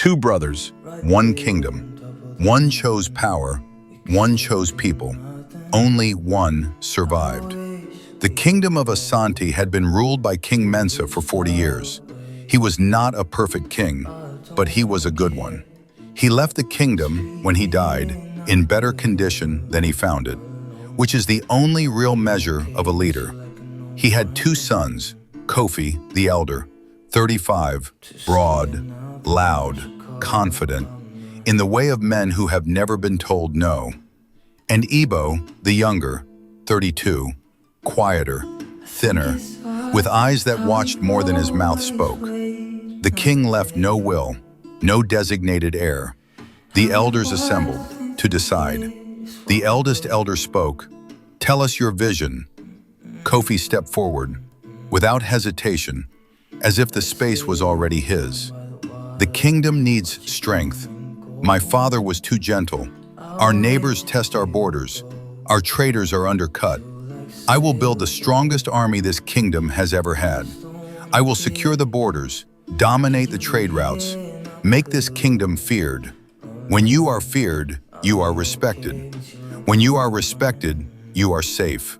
Two brothers, one kingdom. One chose power, one chose people. Only one survived. The kingdom of Asante had been ruled by King Mensa for 40 years. He was not a perfect king, but he was a good one. He left the kingdom, when he died, in better condition than he found it, which is the only real measure of a leader. He had two sons, Kofi, the elder, 35, broad, loud, confident, in the way of men who have never been told no, and Igbo, the younger, 32, quieter, thinner, with eyes that watched more than his mouth spoke. The king left no will, no designated heir. The elders assembled to decide. The eldest elder spoke, "Tell us your vision." Kofi stepped forward, without hesitation, as if the space was already his. "The kingdom needs strength. My father was too gentle. Our neighbors test our borders. Our traders are undercut. I will build the strongest army this kingdom has ever had. I will secure the borders, dominate the trade routes, make this kingdom feared. When you are feared, you are respected. When you are respected, you are safe.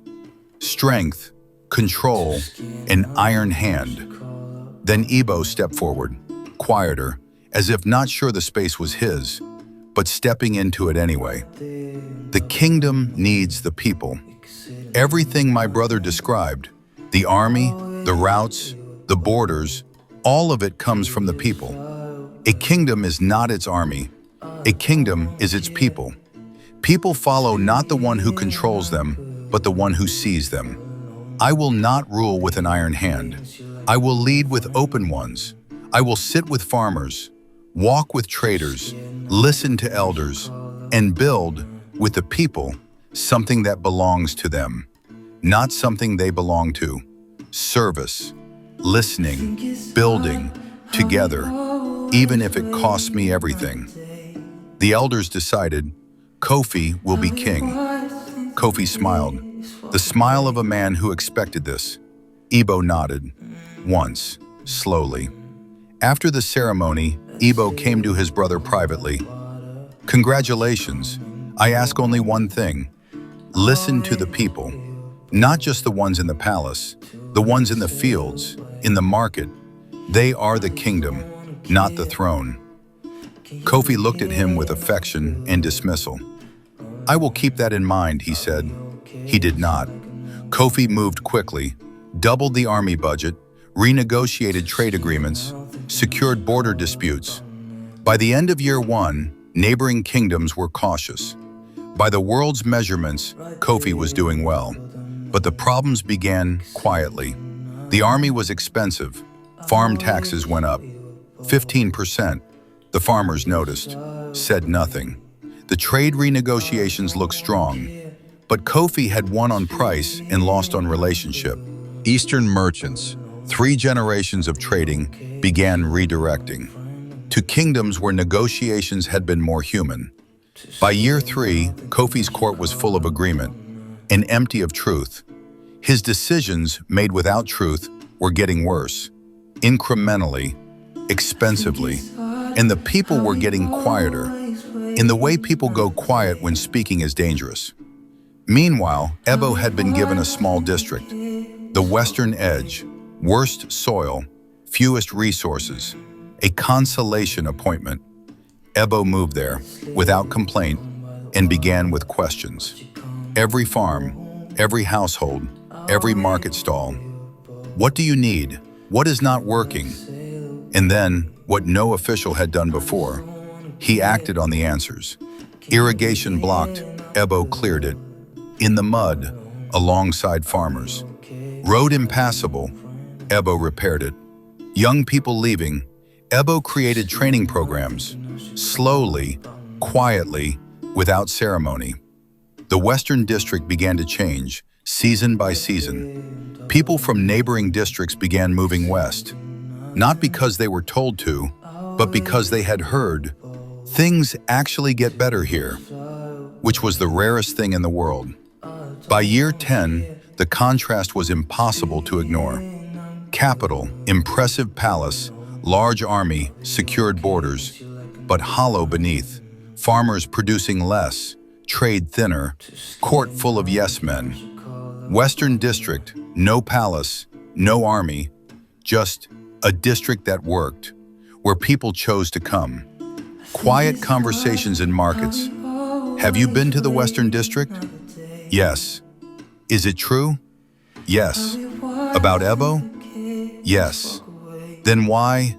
Strength, control, an iron hand." Then Igbo stepped forward, quieter, as if not sure the space was his, but stepping into it anyway. "The kingdom needs the people. Everything my brother described, the army, the routes, the borders, all of it comes from the people. A kingdom is not its army. A kingdom is its people. People follow not the one who controls them, but the one who sees them. I will not rule with an iron hand. I will lead with open ones. I will sit with farmers, walk with traders, listen to elders, and build, with the people, something that belongs to them, not something they belong to. Service, listening, building, together, even if it costs me everything." The elders decided, Kofi will be king. Kofi smiled, the smile of a man who expected this. Igbo nodded, once, slowly. After the ceremony, Igbo came to his brother privately. "Congratulations. I ask only one thing. Listen to the people, not just the ones in the palace, the ones in the fields, in the market. They are the kingdom, not the throne." Kofi looked at him with affection and dismissal. "I will keep that in mind," he said. He did not. Kofi moved quickly, doubled the army budget, renegotiated trade agreements, secured border disputes. By the end of year one, neighboring kingdoms were cautious. By the world's measurements, Kofi was doing well. But the problems began quietly. The army was expensive. Farm taxes went up. 15%. The farmers noticed, said nothing. The trade renegotiations looked strong, but Kofi had won on price and lost on relationship. Eastern merchants, 3 generations of trading, began redirecting to kingdoms where negotiations had been more human. By year 3, Kofi's court was full of agreement and empty of truth. His decisions, made without truth, were getting worse, incrementally, expensively, and the people were getting quieter, in the way people go quiet when speaking is dangerous. Meanwhile, Ebo had been given a small district, the western edge, worst soil, fewest resources, a consolation appointment. Ebo moved there, without complaint, and began with questions. Every farm, every household, every market stall. What do you need? What is not working? And then, what no official had done before, he acted on the answers. Irrigation blocked, Ebo cleared it. In the mud, alongside farmers. Road impassable, Ebo repaired it. Young people leaving, Ebo created training programs, slowly, quietly, without ceremony. The Western District began to change, season by season. People from neighboring districts began moving west, not because they were told to, but because they had heard, things actually get better here, which was the rarest thing in the world. By year 10, the contrast was impossible to ignore. Capital, impressive palace, large army, secured borders, but hollow beneath. Farmers producing less, trade thinner, court full of yes-men. Western District, no palace, no army, just a district that worked, where people chose to come. Quiet conversations in markets. Have you been to the Western District? Yes. Is it true? Yes. About Ebo? Yes. Then why?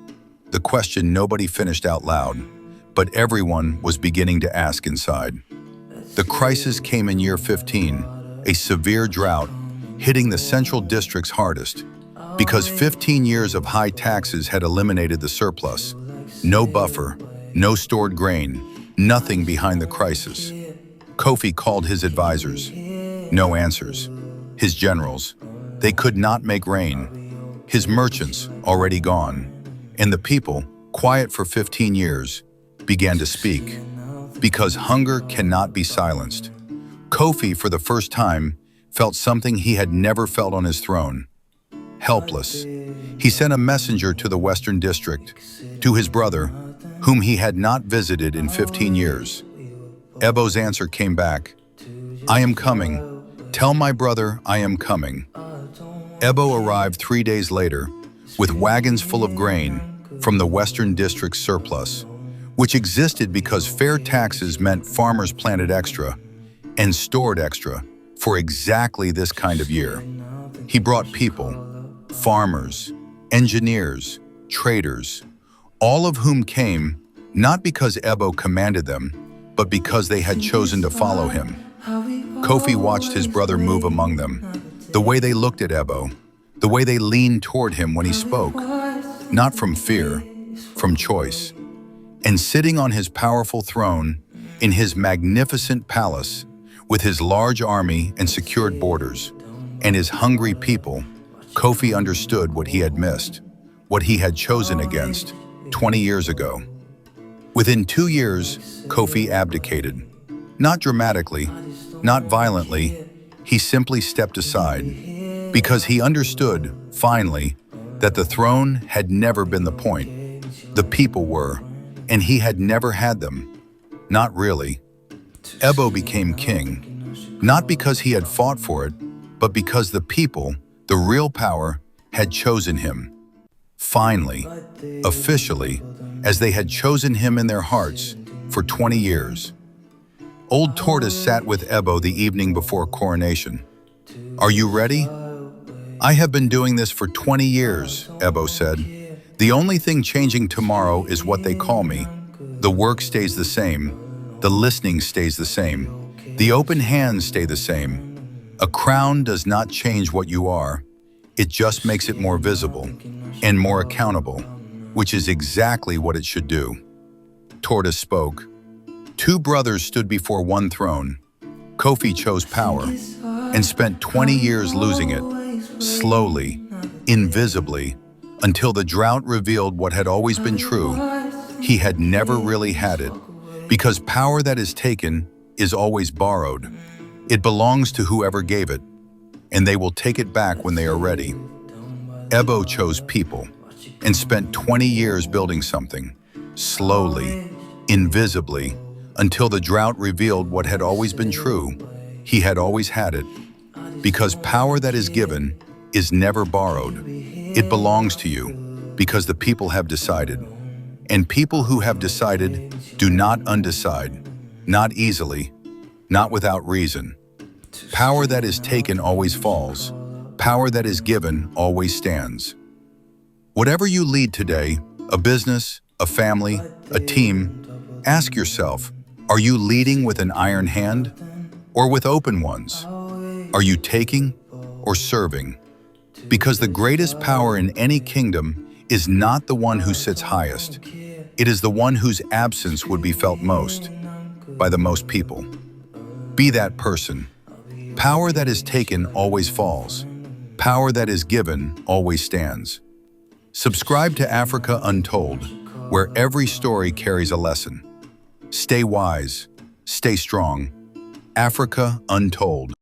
The question nobody finished out loud, but everyone was beginning to ask inside. The crisis came in year 15, a severe drought, hitting the Central District's hardest, because 15 years of high taxes had eliminated the surplus. No buffer, no stored grain, nothing behind the crisis. Kofi called his advisors. No answers. His generals. They could not make rain. His merchants, already gone. And the people, quiet for 15 years, began to speak. Because hunger cannot be silenced. Kofi, for the first time, felt something he had never felt on his throne. Helpless. He sent a messenger to the Western District, to his brother, whom he had not visited in 15 years. Ebo's answer came back. I am coming. Tell my brother I am coming. Ebo arrived 3 days later, with wagons full of grain from the Western District's surplus, which existed because fair taxes meant farmers planted extra and stored extra for exactly this kind of year. He brought people, farmers, engineers, traders, all of whom came not because Ebo commanded them, but because they had chosen to follow him. Kofi watched his brother move among them, the way they looked at Ebo, the way they leaned toward him when he spoke, not from fear, from choice. And sitting on his powerful throne, in his magnificent palace, with his large army and secured borders, and his hungry people, Kofi understood what he had missed, what he had chosen against 20 years ago. Within 2 years, Kofi abdicated. Not dramatically, not violently, he simply stepped aside, because he understood, finally, that the throne had never been the point. The people were, and he had never had them. Not really. Ebo became king, not because he had fought for it, but because the people, the real power, had chosen him. Finally, officially, as they had chosen him in their hearts for 20 years. Old Tortoise sat with Ebo the evening before coronation. Are you ready? I have been doing this for 20 years, Ebo said. The only thing changing tomorrow is what they call me. The work stays the same. The listening stays the same. The open hands stay the same. A crown does not change what you are. It just makes it more visible and more accountable, which is exactly what it should do. Tortoise spoke. 2 brothers stood before one throne. Kofi chose power and spent 20 years losing it, slowly, invisibly, until the drought revealed what had always been true. He had never really had it, because power that is taken is always borrowed. It belongs to whoever gave it, and they will take it back when they are ready. Ebo chose people and spent 20 years building something, slowly, invisibly, until the drought revealed what had always been true. He had always had it, because power that is given is never borrowed. It belongs to you, because the people have decided. And people who have decided do not undecide, not easily, not without reason. Power that is taken always falls. Power that is given always stands. Whatever you lead today, a business, a family, a team, ask yourself, are you leading with an iron hand or with open ones? Are you taking or serving? Because the greatest power in any kingdom is not the one who sits highest. It is the one whose absence would be felt most by the most people. Be that person. Power that is taken always falls. Power that is given always stands. Subscribe to Africa Untold, where every story carries a lesson. Stay wise, stay strong. Africa Untold.